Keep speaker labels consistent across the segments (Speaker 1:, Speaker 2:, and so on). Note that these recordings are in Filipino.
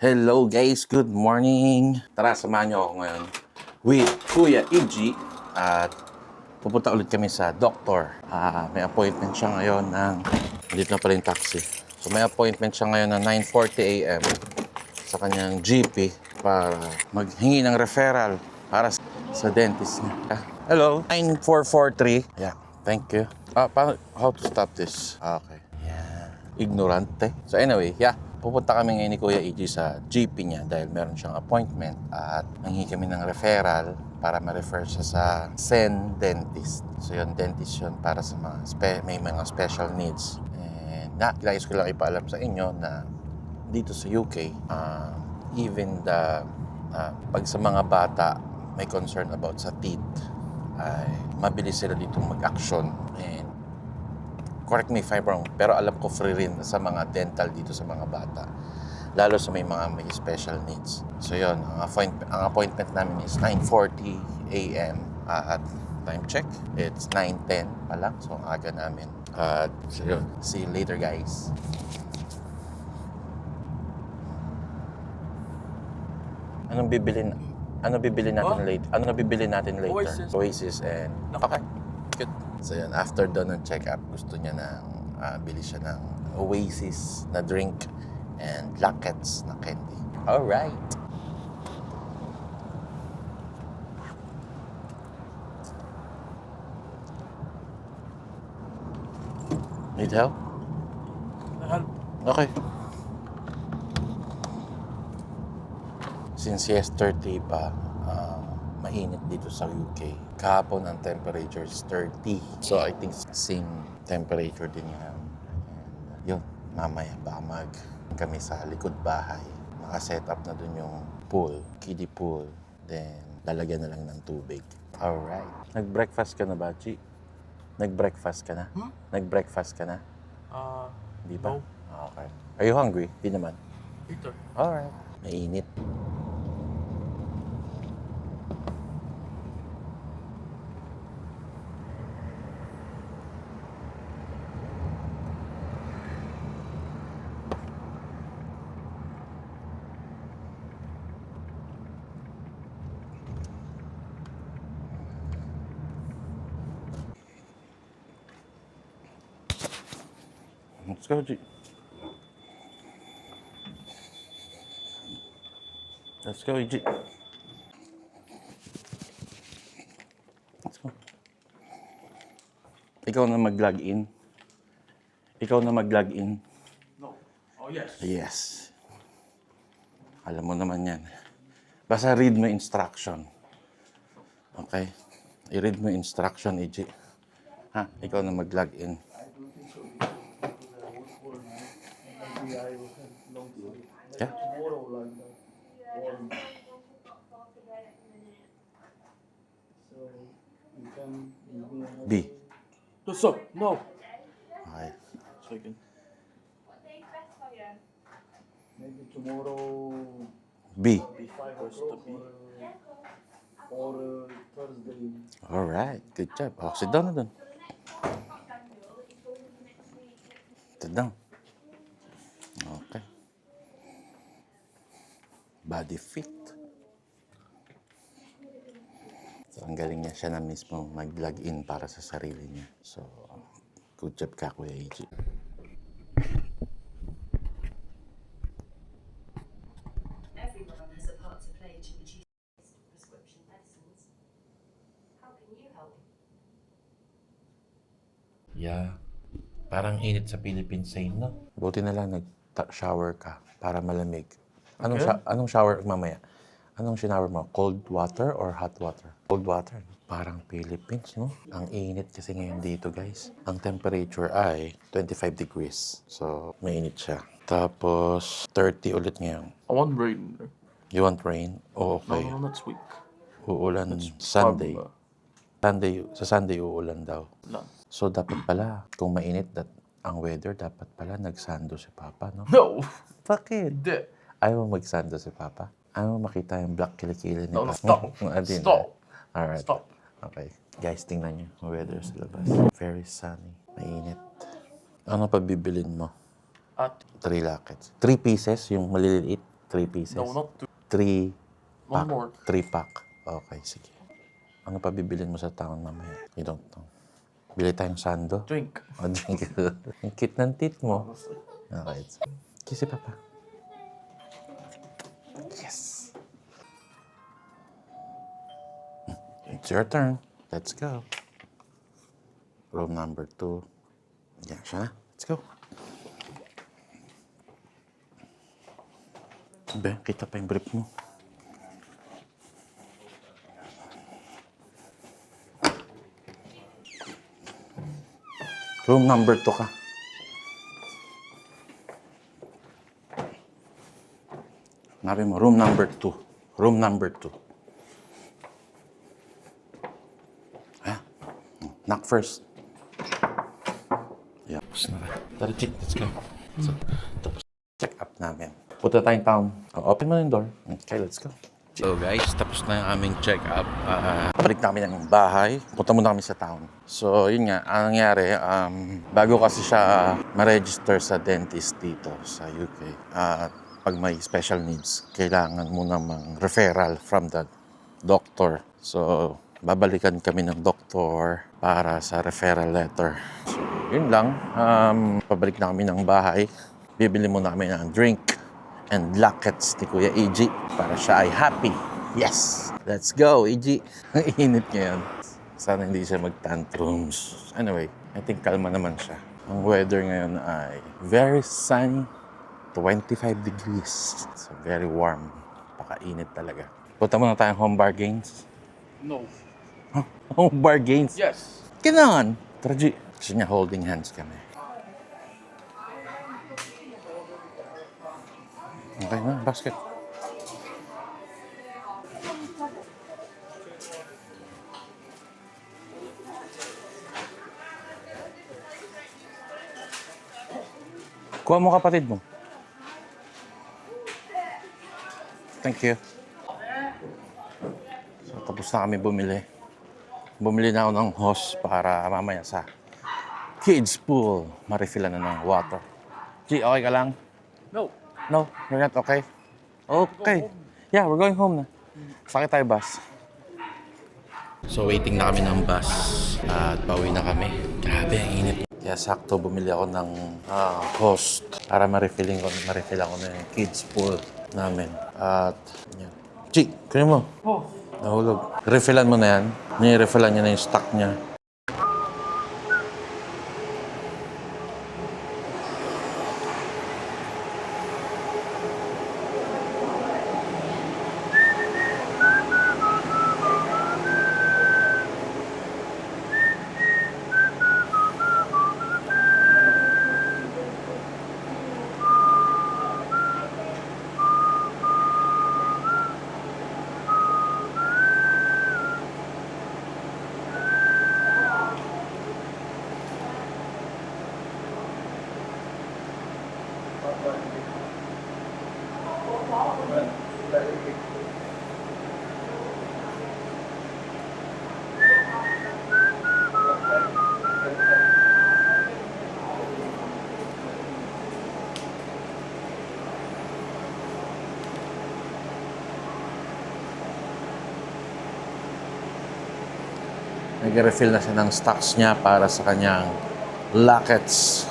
Speaker 1: Hello guys, good morning! Tara, samahan niyo ako ngayon with Kuya Iggy at pupunta ulit kami sa doktor. May appointment siya ngayon ng... Dito na pala yung taxi. So may appointment siya ngayon ng 9:40 a.m. sa kanyang GP para maghingi ng referral para sa dentist niya. Hello, 9443. Yeah, thank you. How to stop this? Okay. Yeah. Ignorante. So anyway, yeah. Pupunta kami ngayon ni Kuya Iggy sa GP niya dahil meron siyang appointment at nanghingi kami ng referral para ma-refer siya sa Sen Dentist. So yun, dentist yun para sa mga may mga special needs. And nais ko lang ipaalam sa inyo na dito sa UK, even pag sa mga bata may concern about sa teeth, ay mabilis sila dito mag-action. And correct me if I'm wrong, pero alam ko free rin sa mga dental dito sa mga bata. Lalo sa may special needs. So yun, ang appointment namin is 9:40 a.m. At time check, it's 9:10 pa lang. So ang aga namin. So yun, see you later guys. Anong bibili natin later? Ano bibili natin later? Oasis and... Okay, good. So yan, after doon ng check-up, gusto niya bili siya ng Oasis na drink and Lackets na candy. Alright. Need help?
Speaker 2: Help.
Speaker 1: Okay. Since yesterday pa, mainit dito sa UK. Kahapon ang temperature is 30. So I think same temperature din yan. And yun, mamaya baka kami sa likod bahay. Naka-set up na dun yung pool, kiddie pool. Then lalagyan na lang ng tubig. Alright. Nag-breakfast ka na ba, Chi? Nag-breakfast ka na? Nag-breakfast ka na? Di ba?
Speaker 2: No.
Speaker 1: Okay. Are you hungry? Di naman.
Speaker 2: Later.
Speaker 1: Alright. Mainit. Let's go, G. Let's go, G. Let's go. Ikaw na mag-log in. Ikaw na mag-log in.
Speaker 2: No. Oh, yes.
Speaker 1: Yes. Alam mo naman yan. Basta read mo instruction. Okay? I-read mo instruction, EJ. Ha? Ikaw na mag-log in. Yeah? B.
Speaker 2: No, stop. No.
Speaker 1: Okay.
Speaker 2: Second.
Speaker 3: Maybe tomorrow
Speaker 1: B.
Speaker 2: First to be.
Speaker 3: or Thursday.
Speaker 1: Alright. Good job. Oh, sit down na dun. Sit down. Okay. Body fit. So, ang galing niya. Siya na mismo mag-log in para sa sarili niya. So, good job ka, Kuya Iggy.
Speaker 4: Everyone has a part to play to reduce prescription medicines. How can you help?
Speaker 1: Yeah. Parang init sa Philippines sa'yo, no? Buti na lang nag-shower ka para malamig. Anong shower mamaya? Anong shower mo? Cold water or hot water? Cold water. Parang Philippines, no? Ang init kasi ngayon dito, guys. Ang temperature ay 25 degrees. So, mainit siya. Tapos, 30 ulit ngayon.
Speaker 2: I want brain.
Speaker 1: You want rain? Oh, okay.
Speaker 2: No, next week.
Speaker 1: Uulan Sunday. Sa Sunday uulan daw.
Speaker 2: No.
Speaker 1: So, dapat pala, kung mainit ang weather, dapat pala nagsando si Papa, no?
Speaker 2: No.
Speaker 1: Bakit?
Speaker 2: Hindi.
Speaker 1: Ayaw mo magsando si Papa? Ayaw mo makita yung black kilikili ni
Speaker 2: No,
Speaker 1: Papa?
Speaker 2: stop.
Speaker 1: Adin,
Speaker 2: Stop.
Speaker 1: Alright.
Speaker 2: Stop.
Speaker 1: Okay. Guys, tingnan nyo yung weather sa labas. Very sunny. Mainit. Ano pa bibilin mo?
Speaker 2: At
Speaker 1: 3 lackets. 3 pieces, yung maliliit. 3 pieces?
Speaker 2: No, not 2.
Speaker 1: 3
Speaker 2: One
Speaker 1: pack.
Speaker 2: more.
Speaker 1: 3 pack. Okay, sige. Ano pa bibilin mo sa town mamaya? You don't know. Bili tayong sando.
Speaker 2: Drink.
Speaker 1: O, drink. Ang cute ng teeth mo.
Speaker 2: Honestly.
Speaker 1: Okay. Kiss si Papa. Yes. It's your turn. Let's go. Room number 2. Yan siya na. Let's go. Be, kita pa yung brief mo. Room number 2 ka. Nabi mo, room number 2. Room number 2. Ah, knock first. Yeah. Tapos na. Tara, chick, let's go. So, tapos check up namin. Punta tayong town. Open mo na yung door. Okay, let's go. So guys, tapos na yung aming check-up. Balik namin ng bahay. Punta muna kami sa town. So yun nga, ang nangyari, bago kasi siya ma-register sa dentist dito sa UK, pag may special needs, kailangan muna mang-referral from the doctor. So babalikan kami ng doktor para sa referral letter. So yun lang, pabalik na kami ng bahay. Bibili muna kami ng drink and lackets ni Kuya EG para siya ay happy. Yes! Let's go, EG! Ang init ngayon. Sana hindi siya mag-tantrums. Anyway, I think kalma naman siya. Ang weather ngayon ay very sunny, 25 degrees. So very warm. Pakainit talaga. Punta muna tayong home bar games.
Speaker 2: No.
Speaker 1: Home bar games?
Speaker 2: Yes.
Speaker 1: Kailangan! Tara, G. Gusto niya holding hands kami. Okay na, basket. Kuha mo kapatid mo. Thank you. So, tapos na kami bumili. Bumili na ako ng hose para mamaya sa kids pool. Ma-refillan na ng water. G, okay ka lang?
Speaker 2: No.
Speaker 1: No, you're not okay? Okay. Yeah, we're going home na. Sakit tayo bus. So, waiting na kami ng bus. At pauwi na kami. Grabe, ang init. Kaya sakto, bumili ako ng host para ma-refillan ko na yung kids pool namin. At, yan. Chi, kaya mo.
Speaker 2: Oh.
Speaker 1: Nahulog. Refillan mo na yan. Nire-refillan niya na yung stock niya. Nag-refill na siya ng stocks niya para sa kanyang lackets.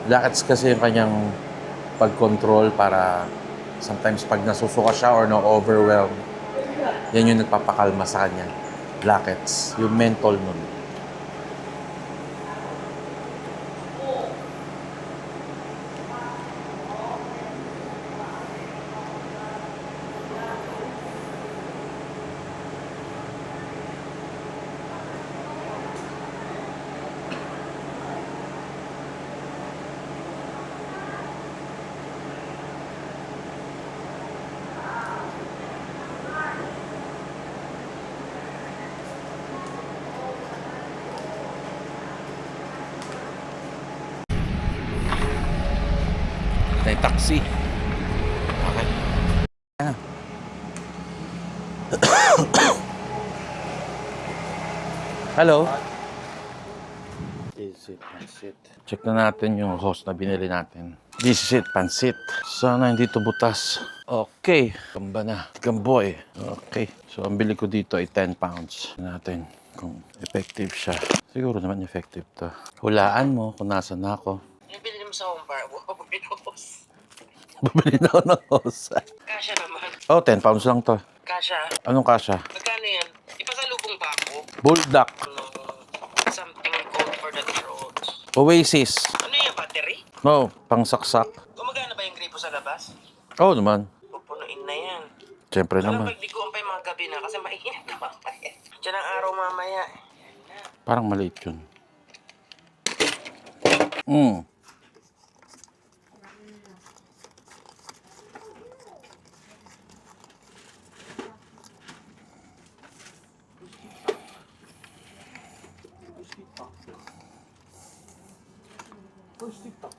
Speaker 1: Lackets kasi yung kanyang pag-control para sometimes pag nasusuka siya or na-overwhelm, yan yung nagpapakalma sa kanya. Lackets, yung menthol nun. May taxi. Okay. Yeah. Hello? Is it? Check na natin yung host na binili natin. This is it, pansit. Sana hindi to butas. Okay, gamba na. Gamboy. Okay. So, ang bili ko dito ay 10 pounds. Natin kung effective siya. Siguro naman effective to. Hulaan mo kung nasa na ako.
Speaker 5: Yung binili mo sa home bar, buminos.
Speaker 1: Babili na ako ng hose.
Speaker 5: Kasha naman.
Speaker 1: Oh, 10 pounds lang to.
Speaker 5: Kasha.
Speaker 1: Anong kasha?
Speaker 5: Magkano yan? Ipasalubong pa ako.
Speaker 1: Bulldog.
Speaker 5: Something cold for the throat.
Speaker 1: Oasis.
Speaker 5: Ano yung battery?
Speaker 1: No, pangsaksak.
Speaker 5: Gumagana ba yung gripo sa labas?
Speaker 1: Oo naman.
Speaker 5: Pupunuin na yan.
Speaker 1: Siyempre
Speaker 5: Alam,
Speaker 1: naman.
Speaker 5: pagdiguan pa yung mga gabi na kasi mainit na mamaya. Diyan ang araw mamaya.
Speaker 1: Parang maliit yun. Mm.
Speaker 2: Where's TikTok?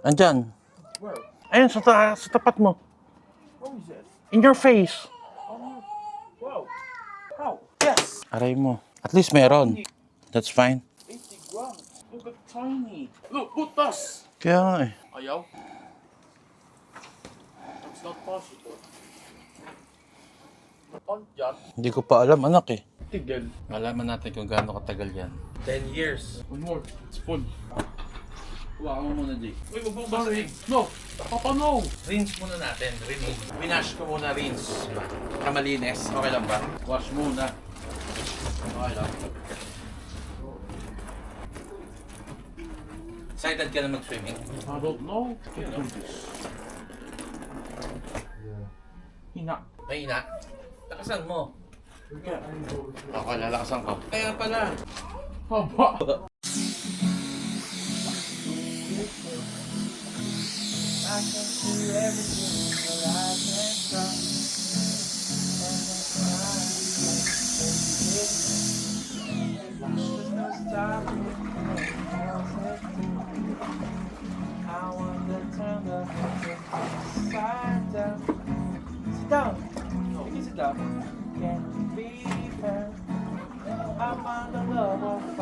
Speaker 1: Andyan.
Speaker 2: Where?
Speaker 1: Ayun, sa tapat mo.
Speaker 2: How is that?
Speaker 1: In your face.
Speaker 2: Wow. How? Yes.
Speaker 1: Aray mo. At least meron. That's fine.
Speaker 2: 80 grams. Look at tiny. Look, butas.
Speaker 1: Kaya nga eh.
Speaker 2: Ayaw? That's not possible. Yan.
Speaker 1: Hindi ko pa alam, anak eh.
Speaker 2: Tigil.
Speaker 1: Malaman natin kung gaano katagal yan. 10 years.
Speaker 2: One more. Spoon.
Speaker 1: Huwag mo muna, Jake.
Speaker 2: Uy, magbabasahin. No. Papa, no.
Speaker 1: Rinse muna natin. Winash ko muna, rinse. Para malinis. Okay lang ba? Wash muna. Okay lang. Excited ka na mag-swimming?
Speaker 2: I don't know. Can't do this. Hina.
Speaker 1: Mahina. Lakasan mo.
Speaker 2: Yeah.
Speaker 1: Okay, lalakasan ko. Kaya pala.
Speaker 2: Haba.
Speaker 3: Sit down. You can sit down. Can be fair. I'm on the love of